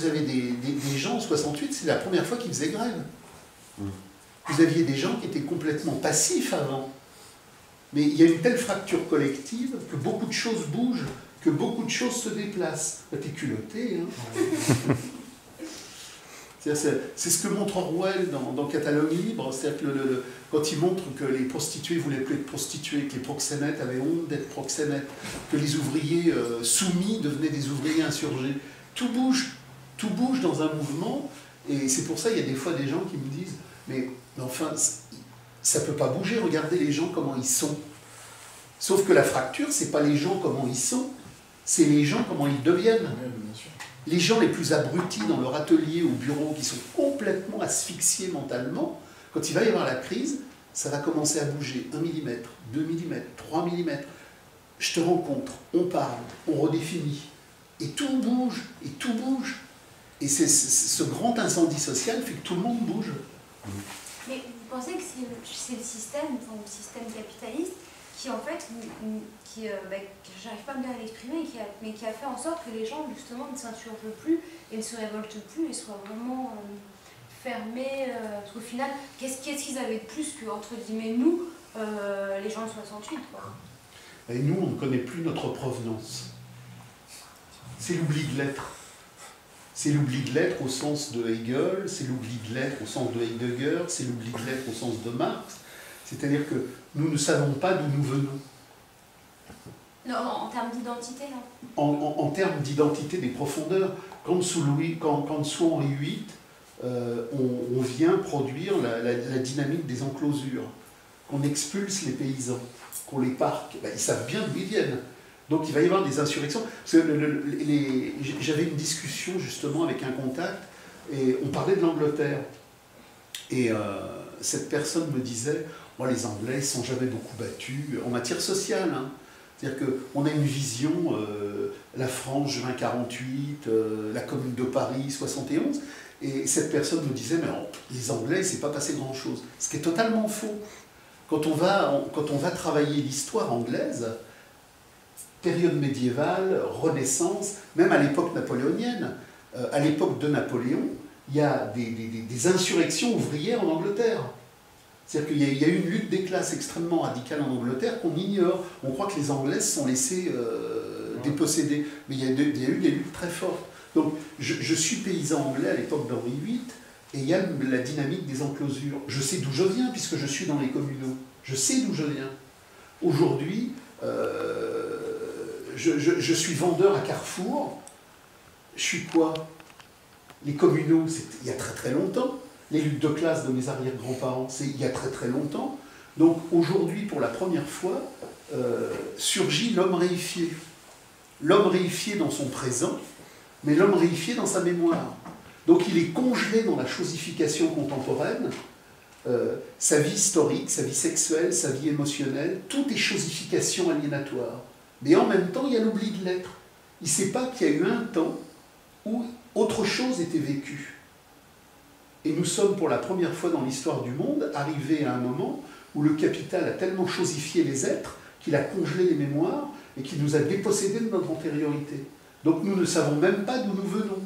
avez des gens en 68, c'est la première fois qu'ils faisaient grève. Vous aviez des gens qui étaient complètement passifs avant. Mais il y a une telle fracture collective que beaucoup de choses bougent, que beaucoup de choses se déplacent. Bah, t'es culotté, hein. C'est ce que montre Orwell dans Catalogue libre, c'est-à-dire que quand il montre que les prostituées ne voulaient plus être prostituées, que les proxénètes avaient honte d'être proxénètes, que les ouvriers soumis devenaient des ouvriers insurgés. Tout bouge dans un mouvement, et c'est pour ça qu'il y a des fois des gens qui me disent « mais enfin, ça ne peut pas bouger, regardez les gens comment ils sont ». Sauf que la fracture, ce n'est pas les gens comment ils sont, c'est les gens comment ils deviennent. Les gens les plus abrutis dans leur atelier ou bureau, qui sont complètement asphyxiés mentalement, quand il va y avoir la crise, ça va commencer à bouger 1 mm, 2 mm, 3 mm. Je te rencontre, on parle, on redéfinit. Et tout bouge, et tout bouge. Et ce grand incendie social fait que tout le monde bouge. Mais vous pensez que c'est le système capitaliste qui en fait, j'arrive pas bien à l'exprimer, mais qui a fait en sorte que les gens justement ne s'insurgent plus et ne se révoltent plus et soient vraiment fermés. Parce qu'au final, qu'est-ce qu'ils avaient de plus que, entre guillemets, nous, les gens de 68, quoi. Et nous, on ne connaît plus notre provenance. C'est l'oubli de l'être. C'est l'oubli de l'être au sens de Hegel, c'est l'oubli de l'être au sens de Heidegger, c'est l'oubli de l'être au sens de Marx. C'est-à-dire que nous ne savons pas d'où nous venons. Non, en termes d'identité, non. En termes d'identité des profondeurs, quand sous Henri VIII, on vient produire la dynamique des enclosures, qu'on expulse les paysans, qu'on les parque, ben, ils savent bien d'où ils viennent. Donc il va y avoir des insurrections. J'avais une discussion justement avec un contact, et on parlait de l'Angleterre. Et cette personne me disait, oh, les Anglais ne sont jamais beaucoup battus en matière sociale. Hein. C'est-à-dire qu'on a une vision, la France, juin 48, la Commune de Paris, 71, et cette personne me disait, mais les Anglais, il ne s'est pas passé grand-chose. Ce qui est totalement faux. Quand on va travailler l'histoire anglaise, période médiévale, Renaissance, même à l'époque napoléonienne, à l'époque de Napoléon, il y a des insurrections ouvrières en Angleterre. C'est-à-dire qu'il y a eu une lutte des classes extrêmement radicale en Angleterre qu'on ignore. On croit que les Anglais se sont laissés déposséder. Mais il y a eu des luttes très fortes. Donc je suis paysan anglais à l'époque d'Henri VIII, et il y a la dynamique des enclosures. Je sais d'où je viens, puisque je suis dans les communaux. Je sais d'où je viens. Aujourd'hui, je suis vendeur à Carrefour. Je suis quoi? Les communaux, c'est il y a très très longtemps. Les luttes de classe de mes arrière-grands-parents, c'est il y a très très longtemps. Donc aujourd'hui, pour la première fois, surgit l'homme réifié. L'homme réifié dans son présent, mais l'homme réifié dans sa mémoire. Donc il est congelé dans la chosification contemporaine. Sa vie historique, sa vie sexuelle, sa vie émotionnelle, tout est chosification aliénatoire. Mais en même temps, il y a l'oubli de l'être. Il ne sait pas qu'il y a eu un temps où autre chose était vécue. Et nous sommes pour la première fois dans l'histoire du monde arrivés à un moment où le capital a tellement chosifié les êtres qu'il a congelé les mémoires et qu'il nous a dépossédés de notre antériorité. Donc nous ne savons même pas d'où nous venons.